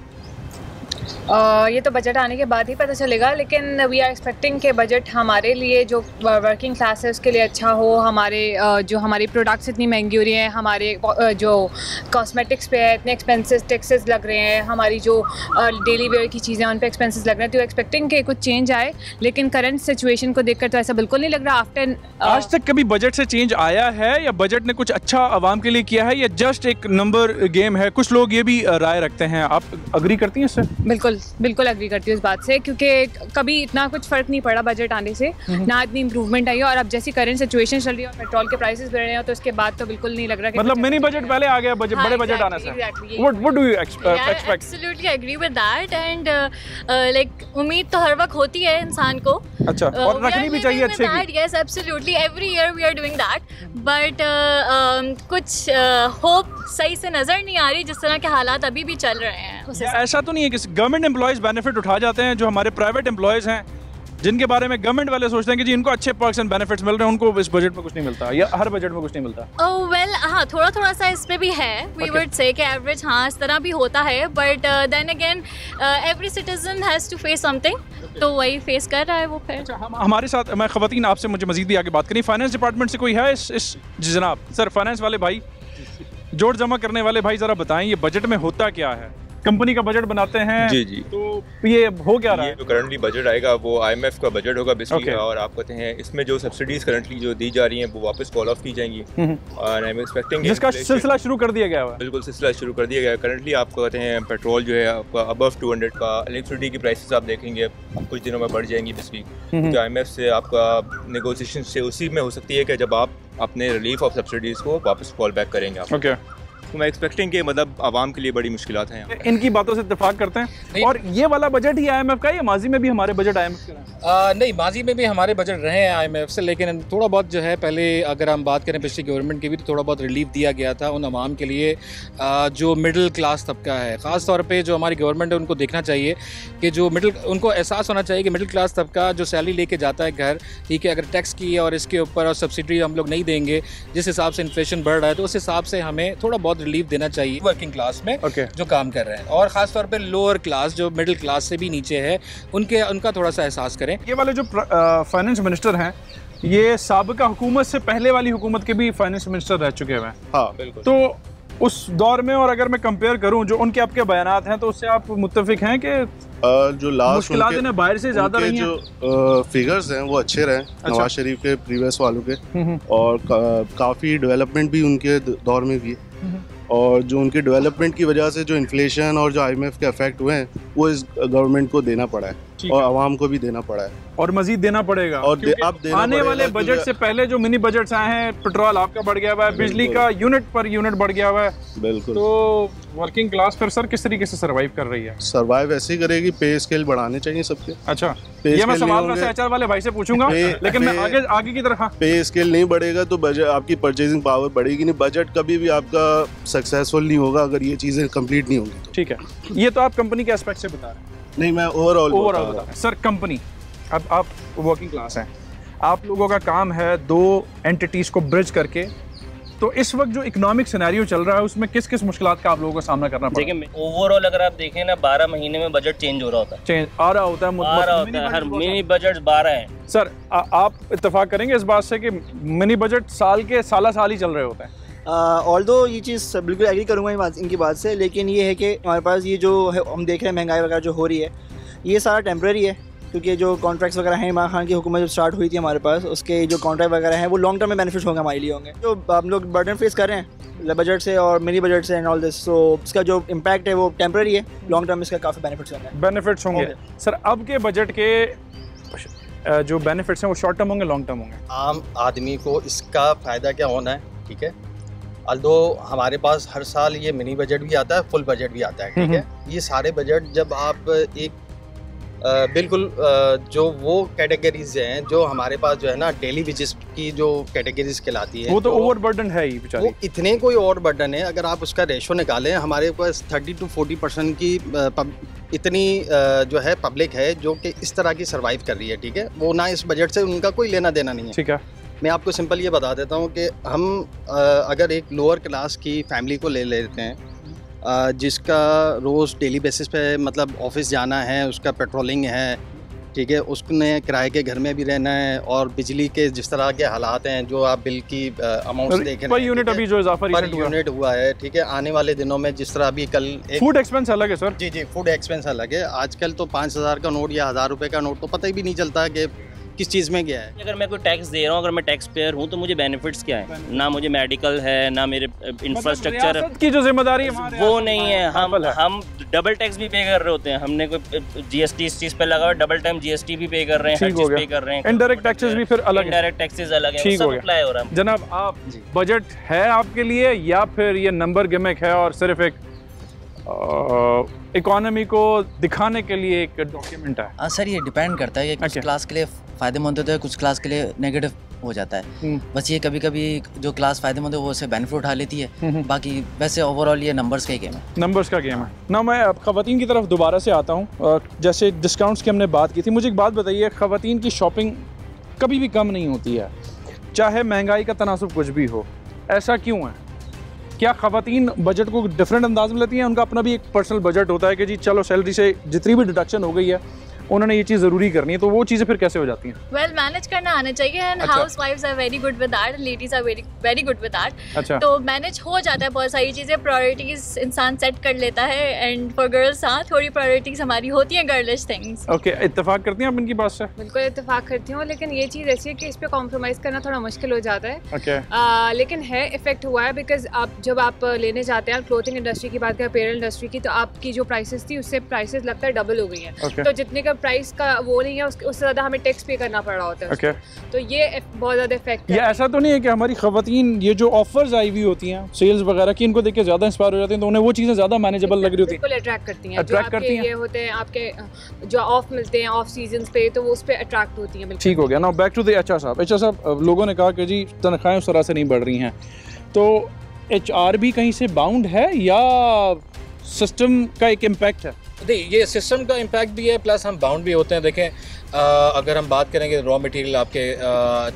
S7: ये तो बजट आने के बाद ही पता चलेगा, लेकिन वी आर एक्सपेक्टिंग कि बजट हमारे लिए जो वर्किंग क्लास है उसके लिए अच्छा हो। हमारे जो हमारी प्रोडक्ट्स इतनी महंगी हो रही हैं, हमारे जो कॉस्मेटिक्स पे है इतने एक्सपेंसेस टैक्सेस लग रहे हैं, हमारी जो डेली वेयर की चीज़ें उन पे एक्सपेंसेस लग रहे हैं, तो एक्सपेक्टिंग कि कुछ चेंज आए, लेकिन करंट सिचुएशन को देखकर तो ऐसा बिल्कुल नहीं लग रहा। आफ्टर
S1: आज तक कभी बजट से चेंज आया है या बजट ने कुछ अच्छा आवाम के लिए किया है या जस्ट एक नंबर गेम है? कुछ लोग ये भी राय रखते हैं, आप अग्री करती हैं इससे?
S7: बिल्कुल अग्री करती हूँ इस बात से, क्योंकि कभी इतना कुछ फ़र्क नहीं पड़ा बजट आने से, ना इतनी इंप्रूवमेंट आई है, और अब जैसी करंट सिचुएशन चल रही है और पेट्रोल के प्राइसेस बढ़ रहे हैं, तो उसके बाद तो बिल्कुल नहीं लग रहा कि
S1: मतलब मिनी बजट पहले आ गया बजट, बड़े बजट आने से। What do you expect?
S8: Absolutely agree with that, and like उम्मीद तो हर वक्त होती है इंसान को।
S1: अच्छा, और रखनी भी चाहिए अच्छे की।
S8: Yes absolutely, every year we are doing that, but कुछ होप सही से नज़र नहीं आ रही जिस तरह के हालात अभी भी चल रहे हैं।
S1: ऐसा तो नहीं है कि गवर्नमेंट एम्प्लॉयज़ बेनिफिट उठा जाते हैं, जो हमारे प्राइवेट एम्प्लॉयज़ हैं जिनके बारे में गवर्नमेंट वाले सोचते हैं कि जी इनको अच्छे पर्क्स एंड बेनिफिट्स मिल रहे हैं, उनको इस बजट में कुछ नहीं मिलता या हर बजट में कुछ नहीं मिलता?
S8: ओह वेल, हाँ थोड़ा सा इस पे भी है। वी वुड से कि एवरेज हाँ इस तरह भी होता है, but then again every citizen has to face something, तो वही फेस कर रहा है वो फिर।
S1: अच्छा, हमारे साथ मैं ख़वातीन आपसे मुझे मज़ीद भी आगे बात करें। फाइनेंस डिपार्टमेंट से कोई है इस जी जनाब? सर, फाइनेंस वाले भाई, जोड़ जमा करने वाले भाई, ज़रा बताएं ये बजट में होता क्या है? कंपनी का बजट बनाते हैं
S9: जी,
S1: तो ये हो क्या रहा है?
S9: ये जो करंटली बजट आएगा वो IMF का बजट होगा बेसिकली, और आप कहते हैं इसमें जो सब्सिडीज करंटली जो दी जा रही हैं वो वापस कॉल ऑफ की जाएंगी, और आई एम एक्सपेक्टिंग
S1: जिसका सिलसिला शुरू कर दिया गया है।
S9: बिल्कुल, सिलसिला शुरू कर दिया गया है। करंटली आप कहते हैं पेट्रोल जो है आपका अबव 200 का, इलेक्ट्रिसिटी की प्राइसेस आप देखेंगे कुछ दिनों में बढ़ जाएंगी दिस वीक, क्योंकि IMF से आपका नेगोशिएशन से उसी में हो सकती है कि जब आप अपने रिलीफ ऑफ सब्सिडीज को वापस कॉल बैक करेंगे आप।
S1: ओके,
S9: तो मैं एक्सपेक्टिंग कि मतलब आवाम के लिए बड़ी मुश्किलात हैं यहाँ।
S1: इनकी बातों से इत्तेफाक करते हैं। और ये वाला बजट ही IMF का है या माजी में भी हमारे बजट IMF के रहे?
S10: नहीं, माजी में भी हमारे बजट रहे हैं IMF से, लेकिन थोड़ा बहुत जो है पहले अगर हम बात करें पिछली गवर्नमेंट की भी तो थोड़ा बहुत रिलीफ दिया गया था उन अवाम के लिए जो मिडिल क्लास तबका है। ख़ास तौर पे जो हमारी गवर्नमेंट है उनको देखना चाहिए कि जो उनको एहसास होना चाहिए कि मिडिल क्लास तबका जो सैलरी लेके जाता है घर, ठीक है, अगर टैक्स की और इसके ऊपर और सब्सिडी हम लोग नहीं देंगे, जिस हिसाब से इन्फ्लेशन बढ़ रहा है, तो उस हिसाब से हमें थोड़ा बहुत रिलीफ देना चाहिए वर्किंग क्लास में जो काम कर रहे हैं। और ख़ास तौर पे लोअर क्लास जो मिडिल क्लास से भी नीचे है उनका थोड़ा सा एहसास करें।
S1: ये वाले जो फाइनेंस मिनिस्टर हैं ये साबिका हुकूमत से पहले वाली हुकूमत के भी फाइनेंस मिनिस्टर रह चुके हैं।
S9: हाँ बिल्कुल।
S1: तो उस दौर में और अगर मैं कंपेयर करूं जो उनके आपके बयानात हैं तो उससे आप मुत्तफिक हैं कि
S11: जो लास्ट
S1: मुश्किलात इन्हें बाहर से ज़्यादा रही हैं?
S11: जो फिगर्स हैं वो अच्छे रहे नवाज शरीफ के प्रीवियस वालों के, और काफ़ी डेवलपमेंट भी उनके दौर में भी है। और जो उनके डेवलपमेंट की वजह से जो इन्फ्लेशन और जो IMF के इफेक्ट हुए हैं वो इस गवर्नमेंट को देना पड़ा है और आवाम को भी देना पड़ा है
S1: और मज़ीद देना पड़ेगा।
S11: और अब
S1: आने वाले बजट से पहले जो मिनी बजट्स आए हैं, पेट्रोल आपका बढ़ गया हुआ है, बिजली का यूनिट पर यूनिट बढ़ गया हुआ है।
S11: बिल्कुल।
S1: तो वर्किंग क्लास फिर सर किस तरीके से सर्वाइव कर रही है?
S11: सर्वाइव ऐसे ही करेगी, पे स्केल बढ़ाने चाहिए सबके।
S1: अच्छा, ये मैं सवाल वैसे HR वाले भाई से पूछूंगा, लेकिन मैं आगे की तरफ।
S11: पे स्केल नहीं बढ़ेगा तो बजट आपकी परचेजिंग पावर बढ़ेगी नहीं, बजट कभी भी आपका सक्सेसफुल नहीं होगा अगर ये चीज़ें कंप्लीट नहीं होंगी।
S1: ठीक है, ये तो आप कंपनी के एस्पेक्ट से बता रहे हैं।
S11: नहीं, मैं ओवरऑल
S1: बता रहा हूं। सर कंपनी, अब आप वर्किंग क्लास हैं, आप लोगों का काम है दो एंटिटीज़ को ब्रिज करके, तो इस वक्त जो इकोनॉमिक सिनेरियो चल रहा है उसमें किस किस मुश्किलात का आप लोगों को सामना करना पड़ा?
S12: देखिए, ओवरऑल अगर आप देखें ना 12 महीने में बजट चेंज हो रहा होता है,
S1: चेंज आ रहा होता है,
S12: हर मिनी बजट 12 है।
S1: सर आप इत्तेफाक करेंगे इस बात से कि मिनी बजट साल ही चल रहे होते हैं?
S13: ऑल्दो ये चीज़ बिल्कुल एग्री करूँगा इनकी बात से, लेकिन ये है कि हमारे पास ये जो है हम देख रहे हैं महंगाई वगैरह जो हो रही है ये सारा टेम्प्रेरी है, क्योंकि जो कॉन्ट्रैक्ट्स वगैरह हैं इमरान खान की हुकूमत जब स्टार्ट हुई थी हमारे पास, उसके जो कॉन्ट्रैक्ट वगैरह हैं वो लॉन्ग टर्म में बेनिफिट होंगे हमारे लिए होंगे। जो हम लोग बर्डन फेस कर रहे हैं बजट से और मिनी बजट से एंड ऑल दिस, सो इसका जो इम्पैक्ट है वो टेम्प्रेरी है, लॉन्ग टर्म में इसका काफ़ी बेनिफिट्स होंगे।
S1: सर अब के बजट के जो बेनिफिट्स हैं वो शॉर्ट टर्म होंगे, लॉन्ग टर्म होंगे?
S14: आम आदमी को इसका फ़ायदा क्या होना है, ठीक है, अल्दो हमारे पास हर साल ये मिनी बजट भी आता है, फुल बजट भी आता है, ठीक है। ये सारे बजट जब आप एक बिल्कुल जो वो कैटेगरीज हैं जो हमारे पास जो है ना डेली वेजेस की जो कैटेगरीज कहलाती है,
S1: वो तो ओवरबर्डन है ही बेचारी।
S14: वो इतने कोई और बर्डन है, अगर आप उसका रेशो निकालें हमारे पास 30 to 40% की इतनी जो है पब्लिक है जो कि इस तरह की सर्वाइव कर रही है, ठीक है। वो ना इस बजट से उनका कोई लेना देना नहीं है,
S1: ठीक है।
S14: मैं आपको सिंपल ये बता देता हूँ कि हम अगर एक लोअर क्लास की फैमिली को ले लेते हैं जिसका रोज़ डेली बेसिस पे मतलब ऑफिस जाना है, उसका पेट्रोलिंग है, ठीक है, उसने किराए के घर में भी रहना है और बिजली के जिस तरह के हालात हैं जो आप बिल की अमाउंट देख रहे हैं,
S1: पर यूनिट अभी जो इजाफा
S14: पर यूनिट हुआ है, ठीक है, आने वाले दिनों में जिस तरह अभी कल
S1: फूड एक्सपेंस अलग है सर।
S14: जी, फूड एक्सपेंस अलग है। आजकल तो 5000 का नोट या 1000 रुपये का नोट तो पता ही भी नहीं चलता कि किस चीज़ में गया है।
S12: अगर मैं कोई टैक्स दे रहा हूँ, अगर मैं टैक्स पेयर हूँ तो मुझे बेनिफिट्स क्या है? ना मुझे मेडिकल है, ना मेरे इंफ्रास्ट्रक्चर
S1: की जो जिम्मेदारी
S12: वो नहीं है। हम डबल टैक्स भी पे कर रहे होते हैं, हमने कोई GST इस चीज़ पे लगा हुआ, डबल टाइम GST भी पे कर रहे हैं, हर चीज़ पे कर रहे हैं।
S1: इनडायरेक्ट टैक्सेस भी फिर अलग,
S12: इनडायरेक्ट टैक्सेस अलग है,
S1: ठीक हो
S12: अप्लाई हो रहा है।
S1: जनाब, आप बजट है आपके लिए या फिर ये नंबर गिमिक है और सिर्फ एक इकोनॉमी को दिखाने के लिए एक डॉक्यूमेंट है?
S15: हाँ सर, ये डिपेंड करता है कि कुछ क्लास के लिए फ़ायदेमंद होता है, कुछ क्लास के लिए नेगेटिव हो जाता है। बस ये कभी कभी जो क्लास फ़ायदेमंद है वो उससे बेनिफिट उठा लेती है, बाकी वैसे ओवरऑल ये नंबर्स का गेम है। नंबर्स का गेम है
S1: ना। मैं अब ख़वातीन की तरफ दोबारा से आता हूँ। जैसे डिस्काउंट्स की हमने बात की थी, मुझे एक बात बताइए, ख़वातीन की शॉपिंग कभी भी कम नहीं होती है, चाहे महंगाई का तनासुब कुछ भी हो, ऐसा क्यों है? क्या ख़वातीन बजट को डिफरेंट अंदाज में लेती हैं? उनका अपना भी एक पर्सनल बजट होता है कि जी चलो सैलरी से जितनी भी डिडक्शन हो गई है उन्होंने ये चीज़ ज़रूरी करनी है, तो वो चीज़ें फिर कैसे हो जाती हैं?
S8: वेल मैनेज करना आना चाहिए एंड हाउस वाइफ्स are very good with that, ladies are very good with that.
S1: अच्छा,
S8: तो मैनेज हो जाता है बहुत सारी चीज़ें, प्रायोरिटीज इंसान सेट कर लेता है एंड फॉर गर्ल्स हाँ थोड़ी प्रायोरिटीज हमारी होती हैं गर्लिश थिंग्स।
S1: ओके, इत्तेफाक करती हैं आप इनकी बात से?
S7: बिल्कुल इत्तेफाक करती हूँ, लेकिन ये चीज़ ऐसी है कि इस पर कॉम्प्रोमाइज़ करना थोड़ा मुश्किल हो जाता है।
S1: okay.
S7: लेकिन है इफेक्ट हुआ है, बिकॉज आप जब आप लेने जाते हैं क्लोथिंग इंडस्ट्री की बात करें, अपैरल इंडस्ट्री की, तो आपकी जो प्राइसेस थी उससे प्राइसेस लगता है डबल हो गई हैं।
S1: okay.
S7: तो जितने का प्राइस का वो नहीं है, उससे ज़्यादा हमें टैक्स पे करना पड़ रहा होता है
S1: okay.
S7: तो ये बहुत ज़्यादा इफेक्ट
S1: ये ऐसा तो नहीं है कि हमारी ख़वातीन ये जो ऑफर्स आई हुई होती हैं सेल्स वगैरह की, इनको देख के ज़्यादा इंस्पायर हो जाती हैं, तो उन्हें वो चीज़ें ज़्यादा मैनेजेबल लग रही होती हैं,
S7: बिल्कुल अट्रैक्ट करती हैं, जो आपके ये होते हैं आपके जो ऑफ मिलते हैं ऑफ सीजन पे, तो वो उस पर अट्रैक्ट होती हैं।
S1: ठीक हो गया ना। बैक टू द HR साहब। HR साहब, लोगों ने कहा कि जी तनख्वाहें उस तरह से नहीं बढ़ रही हैं, तो HR भी कहीं से बाउंड है या सिस्टम का एक इम्पैक्ट है?
S10: देखिए ये सिस्टम का इम्पैक्ट भी है, प्लस हम बाउंड भी होते हैं। देखें अगर हम बात करेंगे रॉ मटेरियल आपके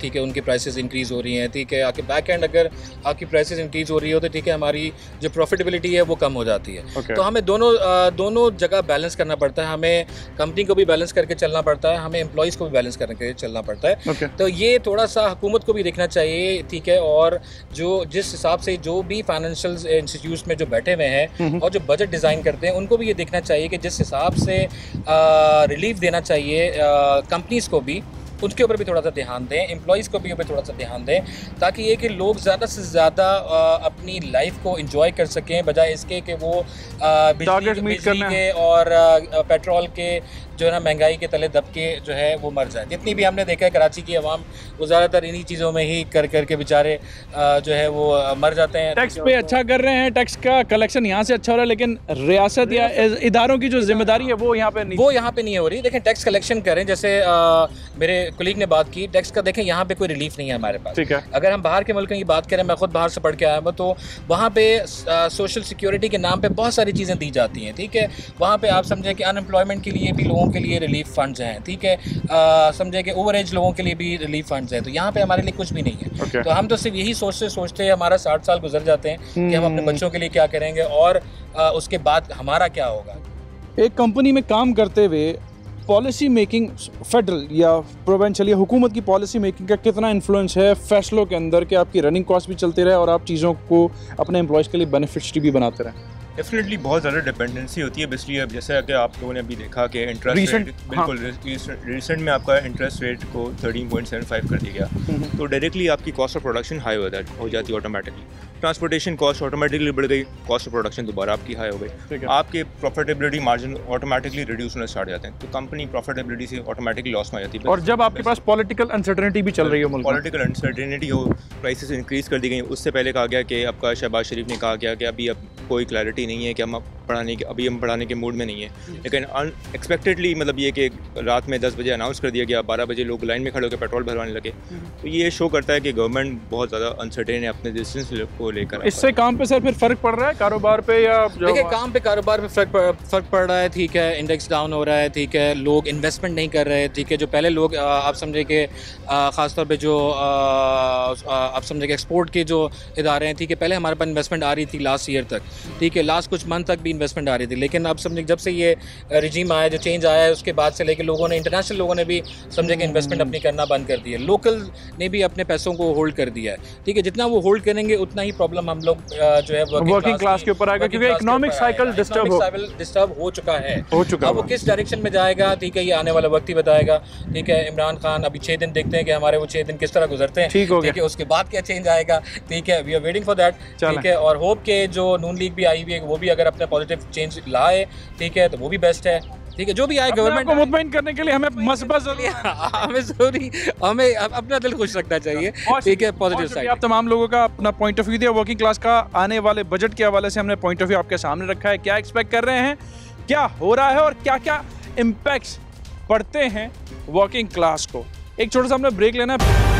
S10: ठीक है उनकी प्राइसेस इंक्रीज़ हो रही हैं, ठीक है आपके बैक एंड अगर आपकी प्राइसेस इंक्रीज़ हो रही हो तो ठीक है हमारी जो प्रॉफिटेबिलिटी है वो कम हो जाती है। तो हमें दोनों जगह बैलेंस करना पड़ता है, हमें कंपनी को भी बैलेंस करके चलना पड़ता है, हमें एम्प्लॉयज़ को भी बैलेंस करके चलना पड़ता है। तो ये थोड़ा सा हुकूमत को भी देखना चाहिए, ठीक है, और जो जिस हिसाब से जो भी फाइनेंशियल इंस्टीट्यूट्स में जो बैठे हुए हैं और जो बजट डिज़ाइन करते हैं उनको भी ये देखना चाहिए कि जिस हिसाब से रिलीफ देना चाहिए कंपनीज़ को भी, उसके ऊपर भी थोड़ा सा ध्यान दें, एम्प्लॉयज़ को भी ऊपर थोड़ा सा ध्यान दें, ताकि ये कि लोग ज़्यादा से ज़्यादा अपनी लाइफ को एंजॉय कर सकें, बजाय इसके कि वो बिजली के और पेट्रोल के जो है ना महंगाई के तले दब के जो है वो मर जाए। जितनी भी हमने देखा है कराची की आवाम वो ज़्यादातर इन्हीं चीज़ों में ही कर करके बेचारे जो है वो मर जाते हैं।
S1: टैक्स पे अच्छा कर रहे हैं, टैक्स का कलेक्शन यहाँ से अच्छा हो रहा है, लेकिन रियासत या इदारों की जो जिम्मेदारी है वो यहाँ पे नहीं
S10: हो रही। देखें टैक्स कलेक्शन करें, जैसे मेरे कुलीग ने बात की टैक्स का, देखें यहाँ पे कोई रिलीफ नहीं है हमारे पास।
S1: ठीक है।
S10: अगर हम बाहर के मुल्क की बात करें, मैं खुद बाहर से पढ़ के आया हूँ, तो वहाँ पे सोशल सिक्योरिटी के नाम पे बहुत सारी चीज़ें दी जाती हैं, ठीक है। वहाँ पे आप समझें कि अनएम्प्लॉयमेंट के लिए भी लोगों के लिए रिलीफ फंड्स हैं, ठीक है, समझे कि ओवर एज लोगों के लिए भी रिलीफ फंड्स हैं, तो यहाँ पे हमारे लिए कुछ भी नहीं है। तो हम तो सिर्फ यही सोचते हमारा 60 साल गुजर जाते हैं कि हम अपने बच्चों के लिए क्या करेंगे और उसके बाद हमारा क्या होगा।
S1: एक कंपनी में काम करते हुए पॉलिसी मेकिंग, फेडरल या प्रोविंशियल या हुकूमत की पॉलिसी मेकिंग का कितना इन्फ्लुएंस है फैसलों के अंदर कि आपकी रनिंग कॉस्ट भी चलती रहे और आप चीज़ों को अपने एम्प्लॉयज़ के लिए बेनिफिट्स भी बनाते रहें?
S9: डेफिनेटली बहुत ज़्यादा डिपेंडेंसी होती है, इसलिए अब जैसे कि आप लोगों ने अभी देखा कि इंटरेस्ट रेट बिल्कुल रिसेंट में आपका इंटरेस्ट रेट को 13.75 कर दिया गया, तो डायरेक्टली आपकी कॉस्ट ऑफ प्रोडक्शन हाई हो जाती है ऑटोमेटिकली। ट्रांसपोर्टेशन कॉस्ट ऑटोमेटिकली बढ़ गई, कॉस्ट ऑफ प्रोडक्शन दोबारा आपकी हाई हो गई, आपके प्रॉफिटेबिलिटी मार्जिन ऑटोमेटिकली रिड्यूस होने स्टार्ट जाते हैं, तो कंपनी प्रॉफिटेबिलिटी से ऑटोमेटिकली लॉस में आ जाती है।
S1: और जब आपके पास पॉलिटिकल अनसर्टेनिटी भी चल रही है,
S9: पॉलिटिकल अनसर्टेनिटी हो, प्राइसेस इंक्रीज़ कर दी गई। उससे पहले कहा गया कि आपका शहबाज शरीफ ने कहा गया कि अभी अब कोई क्लैरिटी नहीं है कि हम पढ़ाने के मूड में नहीं है, लेकिन अनएक्सपेक्टेडली मतलब ये कि रात में 10 बजे अनाउंस कर दिया गया, 12 बजे लोग लाइन में खड़े होकर पेट्रोल भरवाने लगे, तो ये शो करता है कि गवर्नमेंट बहुत ज़्यादा अनसर्टेन है अपने डिसीजंस को लेकर।
S1: इससे काम पे सर फिर फ़र्क पड़ रहा है कारोबार पे, या
S10: देखिए काम पे कारोबार पे फ़र्क पड़ रहा है, ठीक है, इंडेक्स डाउन हो रहा है, ठीक है, लोग इन्वेस्टमेंट नहीं कर रहे, ठीक है, जो पहले लोग आप समझे कि ख़ासतौर पे जो आप समझे कि एक्सपोर्ट के जो इदारे हैं, ठीक है, पहले हमारे पास इन्वेस्टमेंट आ रही थी लास्ट ईयर तक, ठीक है, लास्ट कुछ मंथ तक भी इन्वेस्टमेंट आ रही थी, लेकिन अब समझे जब से ये रिजीम आया, जो चेंज आया है, उसके बाद से लेकर लोगों ने, इंटरनेशनल लोगों ने भी समझे कि इन्वेस्टमेंट अपनी करना बंद कर दी है, लोकल ने भी अपने पैसों को होल्ड कर दिया है, ठीक है, जितना वो होल्ड करेंगे उतना ही प्रॉब्लम हम लोग जो है
S1: वर्किंग क्लास के ऊपर आएगा, क्योंकि इकोनॉमिक साइकिल
S10: डिस्टर्ब हो चुका है, अब वो किस डायरेक्शन में जाएगा, ठीक है, ये आने वाला वक्त ही बताएगा, ठीक है। इमरान खान अभी 6 दिन देखते हैं कि हमारे वो 6 दिन किस तरह गुजरते हैं, ठीक है, उसके बाद क्या चेंज आएगा, ठीक है, we are waiting for that, ठीक है, और होप के जो नून लीग भी आई हुई है वो भी अगर अपने पॉजिटिव चेंज लाए, ठीक है, तो वो भी बेस्ट है, ठीक है, जो भी आए गवर्नमेंट
S1: को मुतमईन करने के लिए हमें मसबत
S10: हमें अपना दिल खुश रखना चाहिए, ठीक है, पॉजिटिव साइड।
S1: आप तमाम लोगों का अपना पॉइंट ऑफ व्यू दिया, वर्किंग क्लास का आने वाले बजट के हवाले से हमने पॉइंट ऑफ व्यू आपके सामने रखा है, क्या एक्सपेक्ट कर रहे हैं, क्या हो रहा है और क्या क्या इम्पैक्ट्स पड़ते हैं वर्किंग क्लास को। एक छोटा सा हमने ब्रेक लेना है।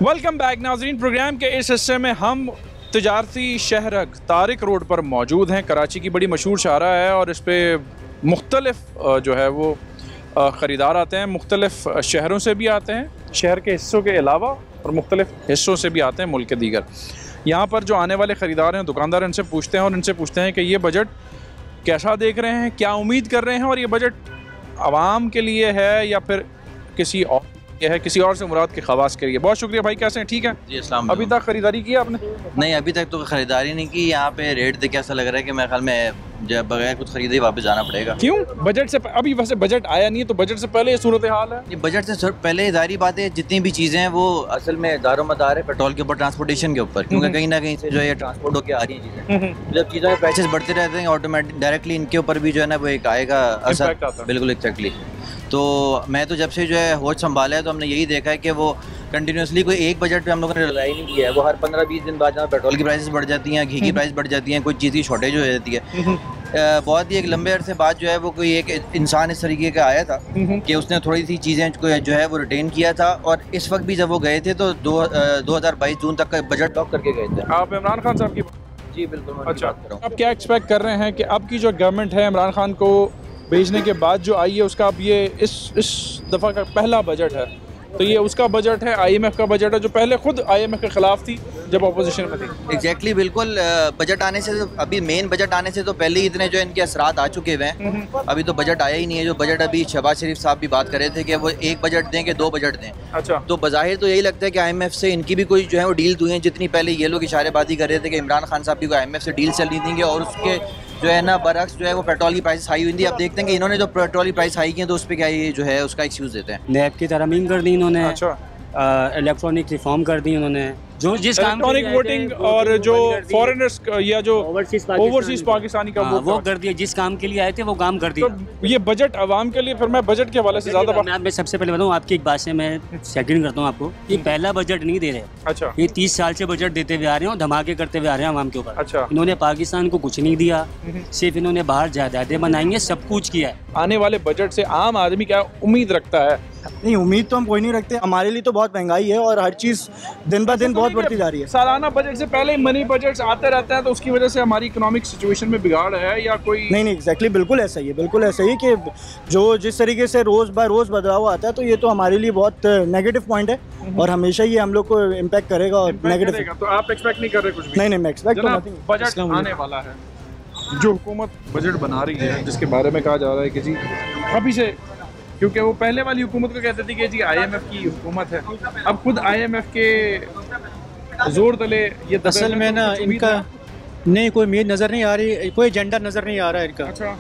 S1: वेलकम बैक नाज़रीन। प्रोग्राम के इस हिस्से में हम तिजारती शहरक तारिक रोड पर मौजूद हैं। कराची की बड़ी मशहूर शाहरा है और इस पर मुख्तलिफ जो है वो ख़रीदार आते हैं, मुख्तलिफ शहरों से भी आते हैं, शहर के हिस्सों के अलावा और मुख्तलिफ हिस्सों से भी आते हैं मुल्क के दीगर। यहाँ पर जो आने वाले ख़रीदार हैं, दुकानदार, इनसे पूछते हैं और इनसे पूछते हैं कि ये बजट कैसा देख रहे हैं, क्या उम्मीद कर रहे हैं और ये बजट आवाम के लिए है या फिर किसी और ये है, किसी और से मुराद के खवास के लिए। बहुत शुक्रिया भाई, कैसे हैं? ठीक है
S16: जी, अस्सलाम
S1: अभी तक खरीदारी की आपने?
S16: नहीं, अभी तक तो खरीदारी नहीं की। यहाँ पे रेट देख के ऐसा लग रहा है कि मेरे ख्याल में जब बगैर कुछ खरीदे ही वापस जाना पड़ेगा।
S1: क्यों? बजट से अभी वैसे बजट आया नहीं है, तो बजट से पहले ये सूरत हाल है?
S16: ये बजट से पहले जाहिर बात है जितनी भी चीज़ें हैं वो असल में दारोमदार है पेट्रोल के ऊपर, ट्रांसपोर्टेशन के ऊपर, क्योंकि कहीं ना कहीं से जो है ट्रांसपोर्ट होकर आ रही हैं चीज़ें। जब चीज़ों के प्राइसेस बढ़ते रहते हैं ऑटोमेटिक डायरेक्टली इनके ऊपर भी जो है ना वो एक आएगा असर। बिल्कुल एग्जैक्टली। तो मैं तो जब से जो है होश संभाला है तो हमने यही देखा है कि वो कंटिन्यूसली कोई एक बजट पे हम लोगों ने रिलाई नहीं किया है। वो हर 15-20 दिन बाद जहाँ पेट्रोल की प्राइसेस बढ़ जाती हैं, घी की प्राइस बढ़ जाती हैं, कोई चीज़ की शॉर्टेज हो जाती है। बहुत ही एक लंबे अरसे बाद जो है वो कोई एक इंसान इस तरीके का आया था कि उसने थोड़ी सी चीज़ें जो है वो रिटेन किया था, और इस वक्त भी जब वो गए थे तो 2022 जून तक का बजट लॉक करके गए थे।
S1: आप इमरान खान साहब की?
S16: जी बिल्कुल।
S1: अच्छा, अब क्या एक्सपेक्ट कर रहे हैं कि अब की जो गवर्नमेंट है इमरान खान को भेजने के बाद जो आई है उसका अब ये इस दफ़ा का पहला बजट है, तो ये उसका बजट है, IMF का बजट है, जो पहले खुद IMF के खिलाफ थी जब अपोजिशन में थी।
S16: एग्जैक्टली बिल्कुल। बजट आने से अभी मेन बजट आने से तो पहले ही इतने जो इनके असरात आ चुके हुए हैं। अभी तो बजट आया ही नहीं है। जो बजट अभी शहबाज शरीफ साहब भी बात कर रहे थे कि वो एक बजट दें कि 2 बजट दें।
S1: अच्छा।
S16: तो बज़ाहिर तो यही लगता है कि IMF से इनकी भी कोई जो है वो डील हुई है। जितनी पहले ये लोग इशारेबाजी कर रहे थे कि इमरान खान साहब की कोई IMF से डील चल रही थी और उसके जो है ना बरक्स जो है वो पेट्रोल की प्राइस हाई हुई थी। अब देखते हैं कि इन्होंने जो पेट्रोल की प्राइस हाई की है तो उस पर क्या ये जो है उसका एक्सक्यूज़ देते हैं।
S17: नैब की तरमीम कर दी इन्होंने।
S1: अच्छा।
S17: इलेक्ट्रॉनिक रिफॉर्म कर दी उन्होंने, जो जिस
S1: इलेक्ट्रॉनिक वोटिंग और जो फॉरेनर्स या जो ओवरसीज पाकिस्तानी का
S17: वो कर दिया। जिस काम के लिए आए थे वो काम कर दिया।
S1: तो ये बजट आवाम के लिए, फिर मैं बजट के हवाले से ज़्यादा
S17: मैं सबसे पहले बताऊँ आपकी एक बात से मैं सेकंड करता हूँ आपको, ये पहला बजट नहीं दे रहे।
S1: अच्छा।
S17: ये 30 साल से बजट देते हुए आ रहे हैं और धमाके करते हुए आ रहे हैं आवाम के ऊपर।
S1: अच्छा।
S17: इन्होंने पाकिस्तान को कुछ नहीं दिया, सिर्फ इन्होंने बाहर जायदादें बनाई हैं, सब कुछ किया है।
S1: आने वाले बजट से आम आदमी क्या उम्मीद रखता है?
S13: नहीं, उम्मीद तो हम कोई नहीं रखते। हमारे लिए तो बहुत महंगाई है और हर चीज़ दिन ब दिन बहुत बढ़ती जा रही है।
S1: सालाना बजट से पहले मनी बजट्स आते रहते हैं, तो उसकी वजह से हमारी इकोनॉमिक सिचुएशन में बिगाड़ है या कोई?
S13: नहीं एग्जैक्टली बिल्कुल ऐसा ही है, बिल्कुल ऐसा ही कि जो जिस तरीके से रोज़ बाय रोज़ बदलाव आता है तो ये तो हमारे लिए बहुत नेगेटिव पॉइंट है और हमेशा ये हम लोग को इम्पैक्ट करेगा और नेगेटिव।
S1: तो आप एक्सपेक्ट नहीं कर रहे कुछ भी?
S13: नहीं मैं एक्सपेक्ट
S1: बजट आने वाला है, जो हुकूमत बजट बना रही है जिसके बारे में कहा जा रहा है कि जी अभी से, क्योंकि वो पहले वाली हुकूमत को कहते थे कि जी IMF की हुकूमत है, अब खुद IMF के जोर तले ये
S18: असल में ना इनका नहीं कोई उम्मीद नज़र नहीं आ रही, कोई एजेंडा नज़र नहीं आ रहा है इनका।
S1: अच्छा।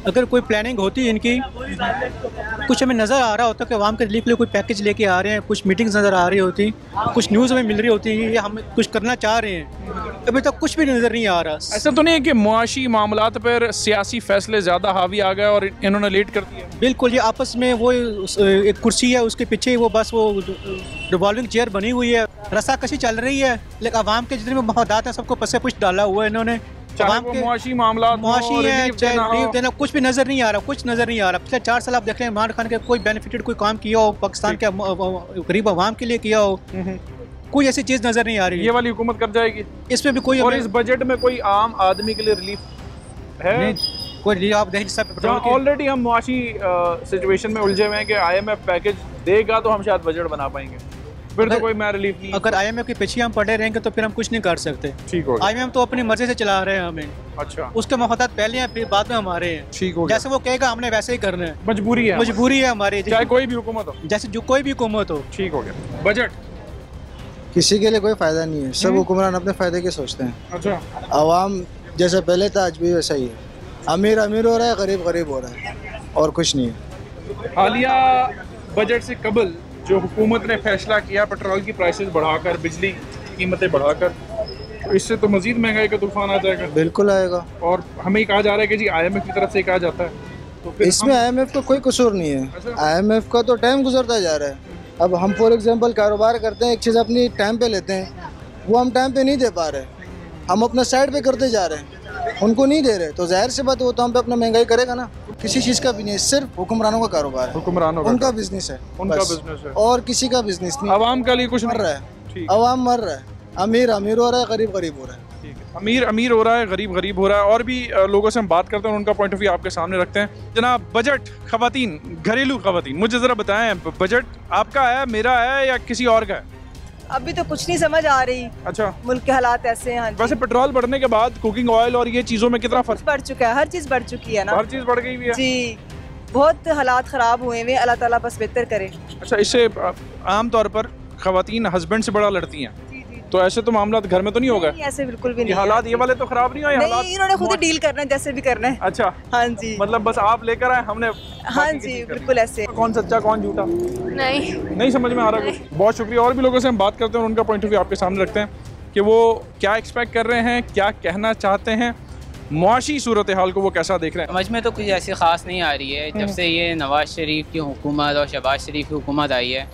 S18: अगर कोई प्लानिंग होती इनकी, कुछ हमें नज़र आ रहा होता कि आवाम के रिलीफ के लिए कोई पैकेज लेके आ रहे हैं, कुछ मीटिंग्स नज़र आ रही होती, कुछ न्यूज़ हमें मिल रही होती है, हम कुछ करना चाह रहे हैं, अभी तक कुछ भी नज़र नहीं आ रहा।
S1: ऐसा तो नहीं है कि मुआशी मामलात पर सियासी फैसले ज़्यादा हावी आ गए और इन्होंने लेट कर दिया?
S18: बिल्कुल, ये आपस में वो एक कुर्सी है उसके पीछे वो बस वो रिवॉल्विंग चेयर बनी हुई है, रस्साकशी चल रही है, लेकिन आवाम के जितने भी मफादात हैं सबको पसे पुश डाला हुआ है इन्होंने।
S1: आवाम के मुआशी मामला
S18: मुआशी है, चाहे रिलीफ देना, कुछ भी नज़र नहीं आ रहा, कुछ नज़र नहीं आ रहा। पिछले 4 साल आप देख रहे हैं इमरान खान के कोई बेनिफिटेड कोई काम किया हो, पाकिस्तान के गरीब आवाम के लिए किया हो, कोई ऐसी चीज़ नज़र नहीं आ रही।
S1: ये वाली हुकूमत कर जाएगी,
S18: इसमें भी कोई,
S1: और इस बजट में कोई आम आदमी के लिए रिलीफ है?
S18: कोई रिलीफ आप देख,
S1: ऑलरेडी हम मुआशी सिचुएशन में उलझे हुए हैं कि IMF पैकेज देगा तो हम शायद बजट बना पाएंगे, फिर तो कोई मैं रिलीफ नहीं।
S18: अगर IMF के पीछे हम पड़े रहेंगे तो फिर हम कुछ नहीं कर सकते।
S1: ठीक हो,
S18: IMF तो अपनी मर्जी से चला रहे हैं हमें।
S1: अच्छा।
S18: उसके मफादात पहले हैं फिर बाद में हमारे हैं।
S1: ठीक हो,
S18: जैसे वो कहेगा हमने वैसे ही करना है,
S1: मजबूरी है,
S18: मजबूरी है हमारी,
S1: चाहे कोई भी हुकूमत हो,
S18: जैसे जो कोई भी हुकूमत हो।
S1: ठीक हो गया। बजट
S19: किसी के लिए कोई फ़ायदा नहीं है, सब हुक्मरान अपने फ़ायदे के सोचते हैं।
S1: अच्छा।
S19: आवाम जैसे पहले था आज भी वैसा ही है, अमीर अमीर हो रहा है, गरीब गरीब हो रहा है, और कुछ नहीं है।
S1: हालिया बजट से कबल जो हुकूमत ने फैसला किया पेट्रोल की प्राइसेस बढ़ाकर, बिजली की कीमतें बढ़ाकर, तो इससे तो मजीद महंगाई का तूफान आ जाएगा।
S19: बिल्कुल आएगा।
S1: और हमें कहा जा रहा है कि जी IMF की तरफ से कहा जाता है, तो फिर
S19: इसमें IMF का कोई कसूर नहीं है। IMF का तो टाइम गुजरता जा रहा है। अब हम फॉर एग्जांपल कारोबार करते हैं, एक चीज़ अपनी टाइम पे लेते हैं, वो हम टाइम पे नहीं दे पा रहे, हम अपना साइड पे करते जा रहे हैं, उनको नहीं दे रहे, तो जाहिर सी बात है वो तो हम पे अपना महंगाई करेगा ना। किसी चीज़ का भी नहीं, सिर्फ हुक्मरानों का कारोबार है,
S1: हुक्मरानों
S19: उनका बिजनेस है,
S1: उनका बिजनेस है,
S19: और किसी का बिजनेस नहीं।
S1: आवाम का लिए कुछ
S19: मर रहा है, आवाम मर रहा है, अमीर अमीर हो रहा है, गरीब गरीब हो रहा है।
S1: अमीर अमीर हो रहा है, गरीब गरीब हो रहा है। और भी लोगों से हम बात करते हैं, उनका पॉइंट ऑफ व्यू आपके सामने रखते हैं। जनाब, बजट, खवातीन, घरेलू खवातीन, मुझे ज़रा बताएं, बजट आपका है, मेरा है या किसी और का है?
S20: अभी तो कुछ नहीं समझ आ रही।
S1: अच्छा।
S20: मुल्क के हालात ऐसे हैं।
S1: वैसे पेट्रोल बढ़ने के बाद कुकिंग ऑयल और ये चीज़ों में कितना फर्क
S20: बढ़ चुका है, हर चीज़ बढ़ चुकी है ना,
S1: हर चीज़ बढ़ गई हुई है
S20: जी। बहुत हालात ख़राब हुए हुए, अल्लाह ताला बस बेहतर करे।
S1: अच्छा, इससे आम तौर पर ख़वातीन हस्बैंड से बड़ा लड़ती हैं, तो ऐसे तो मामला घर में तो नहीं होगा?
S20: ऐसे बिल्कुल भी नहीं।
S1: हालात ये वाले तो खराब नहीं हुए? हालात
S20: इन्होंने खुद ही डील करना है, जैसे भी करना है।
S1: अच्छा,
S20: हाँ जी,
S1: मतलब बस आप लेकर आए, हमने
S20: हाँ जी बिल्कुल ऐसे।
S1: कौन सच्चा कौन झूठा नहीं समझ में आ रहा कुछ। बहुत शुक्रिया। और भी लोगों से हम बात करते हैं और उनका पॉइंट ऑफ व्यू आपके सामने रखते हैं कि वो क्या एक्सपेक्ट कर रहे हैं, क्या कहना चाहते हैं, मुआशी सूरत हाल को वो कैसा देख रहे हैं।
S21: समझ में तो कुछ ऐसी ख़ास नहीं आ रही है। जब से ये नवाज शरीफ की हुकूमत और शहबाज शरीफ की हुकूमत आई है,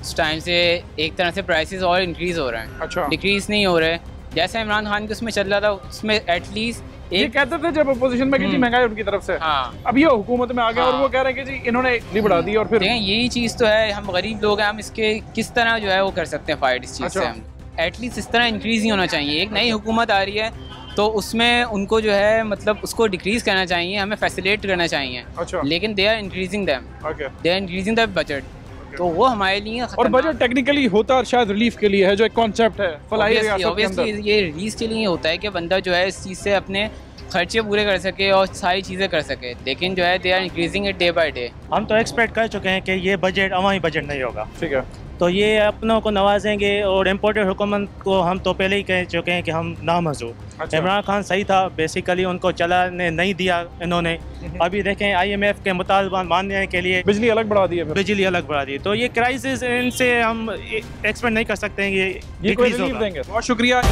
S21: उस टाइम से एक तरह से प्राइसेस और इंक्रीज़ हो रहे हैं। अच्छा, डिक्रीज़ नहीं हो रहे। जैसे इमरान खान के उसमें चल रहा था, उसमें एटलीस्ट ये कहते थे जब अपोजिशन में कि जी महंगाई उनकी तरफ से। हाँ, अब ये हुकूमत में आ गया और वो कह रहे हैं कि जी इन्होंने नहीं बढ़ा दी। और फिर यही चीज़ तो है, हम गरीब लोग हैं, हम इसके किस तरह जो है वो कर सकते हैं फाइट इस चीज़ से। हम एटलीस्ट इस तरह इंक्रीज़ नहीं होना चाहिए। एक नई हुकूमत आ रही है तो उसमें उनको जो है मतलब उसको डिक्रीज़ करना चाहिए, हमें फैसिलिटेट करना चाहिए। अच्छा, लेकिन they are increasing them, they are increasing the budget, तो वो हमारे लिए। और बजट टेक्निकली होता है शायद रिलीफ के लिए है, जो एक कॉन्सेप्ट है ऑब्वियसली ये रिलीज के लिए होता है कि बंदा जो है इस चीज़ से अपने खर्चे पूरे कर सके और सारी चीज़ें कर सके। लेकिन जो है they are increasing it day by day. हम तो एक्सपेक्ट कर चुके हैं कि ये बजट अवामी बजट नहीं होगा, ठीक है, तो ये अपनों को नवाजेंगे। और इम्पोर्टेड हुकूमत को हम तो पहले ही कह चुके हैं कि हम नामंजूर। अच्छा। इमरान खान सही था, बेसिकली उनको चलाने नहीं दिया इन्होंने। अभी देखें IMF के मुतालबात मानने के लिए बिजली अलग बढ़ा दी है, बिजली अलग बढ़ा दी। तो ये क्राइसिस इनसे हम एक्सपेक्ट नहीं कर सकते हैं ये कोई रिलीफ देंगे। बहुत शुक्रिया।